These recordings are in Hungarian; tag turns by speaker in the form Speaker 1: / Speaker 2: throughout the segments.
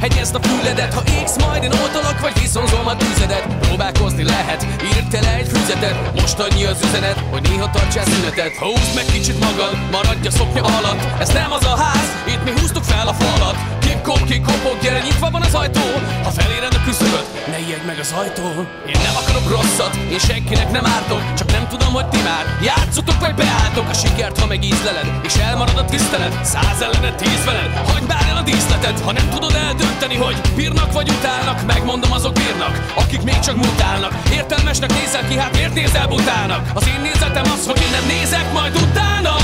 Speaker 1: Hegyezd a füledet, ha égsz, majd én oltalak, vagy viszonzom a tüzedet. Próbálkozni lehet, írd te le egy füzetet. Most annyi az üzenet, hogy néha tartsál szünetet. Ha húzd meg kicsit magad, maradj a szoknya alatt. Ez nem az a ház, itt mi húztuk fel a falat. Kip-kop, gyere, nyitva van az ajtó. Ha feléred a küszöböt, ne ijedj meg az ajtón. Én nem akarok rosszat, én senkinek nem ártok. Csak nem tudom, hogy ti már játszotok vagy beálltok. A sikert, ha megízleled, és elmarad a tisztelet. 100 ellened, 10 veled, hagyd bár el a díszletet. Ha nem tudod eldönteni, hogy bírnak vagy utálnak, megmondom, azok bírnak, akik még csak mutálnak. Értelmesnek nézel ki, hát miért nézel butának? Az én nézetem az, hogy én nem nézek majd utánad.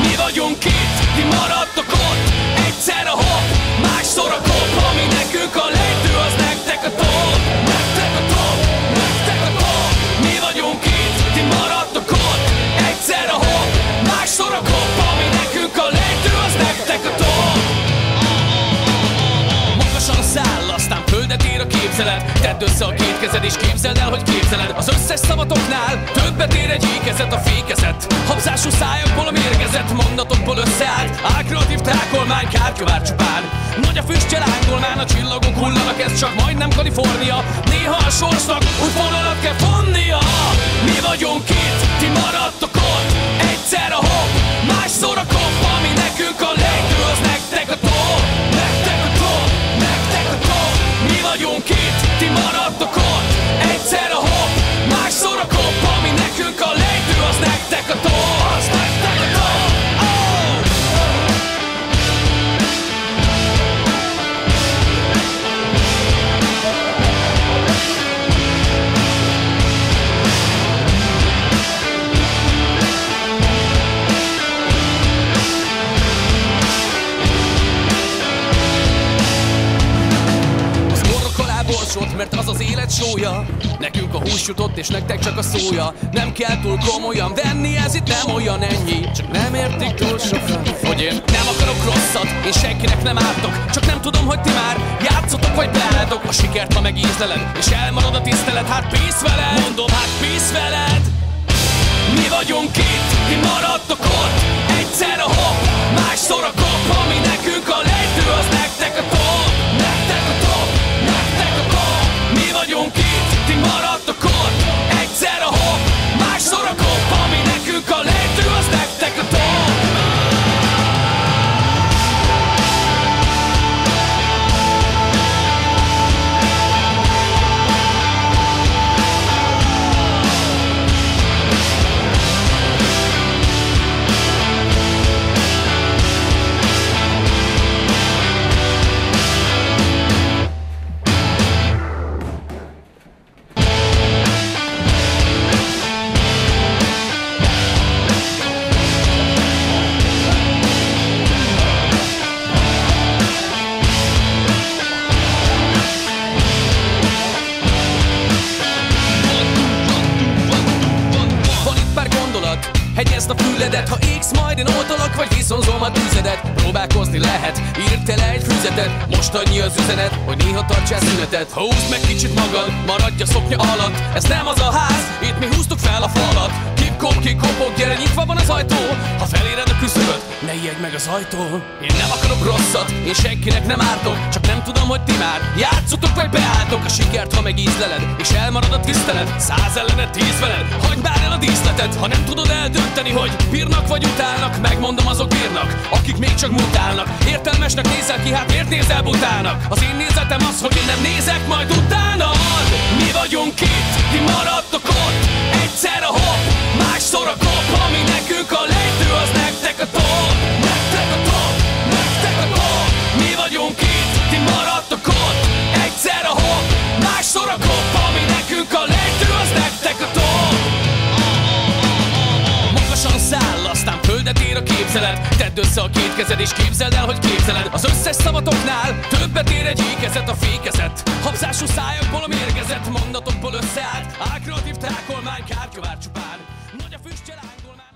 Speaker 1: Mi vagyunk itt, ti maradtok ott. Egyszer a hopp, másszor a kop. Ami nekünk a lejtő, az nektek a top. Nektek a top, nektek a top. Mi vagyunk itt, ti maradtok ott. Egyszer a hopp, másszor a kop. Ami nekünk a lejtő, az nektek a top. Magasan száll, aztán földet ér a képzelet. Tedd össze a két kezed és képzeld el, hogy képzeled. Az összes szavatoknál többet ér egy ékezet, a fékezet. Habzású szájakból a mérgezett mondatokból összeállt. Álkreatív tákolmány, kártyavár csupán. Nagy a füstje, lángolmán, a csillagok hullanak, ez csak majdnem Kalifornia. Néha a sorsnak útvonalat kell vonnia. Mi vagyunk itt, ti maradtok ott. Egyszer a hopp, másszor a kopp. Ami nekünk a lejtő, az nektek a top. Nektek a top, nektek a top. Mi vagyunk itt, ti maradtok ott. Egyszer a hopp, másszor a kopp. Ami nekünk a lejtő, az nektek a top. Az nektek a top. Mert az az élet sója. Nekünk a hús jutott, és nektek csak a szója. Nem kell túl komolyan venni, ez itt nem olyan, ennyi. Csak nem értik túl sokan, hogy én nem akarok rosszat, én senkinek nem ártok. Csak nem tudom, hogy ti már játszotok vagy beálltok. A sikert, ha megízleled, és elmarad a tisztelet. Hát peace veled, mondom, hát peace veled. Mi vagyunk itt, ti maradtok ott. Egyszer a hopp, másszor a kopp. Ami nekünk a lejtő, az nektek a top. Nektek a top, nektek a top. Mi vagyunk itt, ti maradtok ott. Egyszer a hopp, másszor a kopp. Ami nekünk a lejtő, az nektek a top. Hegyezd a füledet, ha égsz, majd én oltalak, vagy viszonzom a tüzedet. Próbálkozni lehet, írd te le egy füzetet. Most annyi az üzenet, hogy néha tartsál szünetet. Ha húzd meg kicsit magad, maradj a szoknya alatt. Ez nem az a ház, itt mi húztuk fel a falat. Kip-kop, gyere, nyitva van az ajtó. Ha feléred a küszöböt, ne ijedj meg az ajtón. Én nem akarok rosszat, én senkinek nem ártok. Csak nem tudom, hogy ti már játszotok vagy beálltok. A sikert, ha megízleled, és elmarad a tisztelet. 100 ellened, 10 veled, hagyd bár el a díszletet. Ha nem tudod eldönteni, hogy bírnak vagy utálnak, megmondom, azok bírnak, akik még csak mutálnak. Értelmesnek nézel ki, hát miért nézel butának? Az én nézetem az, hogy én nem nézek majd utánad. Mi vagyunk itt, ti maradtok ott. Egyszer a hopp, másszor a kopp. Ami nekünk a lejtő, az nektek a top. Nektek a top, nektek a top. Mi vagyunk itt, ti maradtok ott. Egyszer a hopp, másszor a kopp. Ami nekünk a lejtő, az nektek a top. Magasan száll, aztán földet ér a képzelet. Tedd össze a két kezed és képzeld el, hogy képzeled. Az összes szavatoknál többet ér egy ékezet, a fékezet. Habzású szájakból a mérgezett mondatokból összeállt. Álkreatív tákolmány, kártyavár csupán. Nagy a füstje, lángolmán.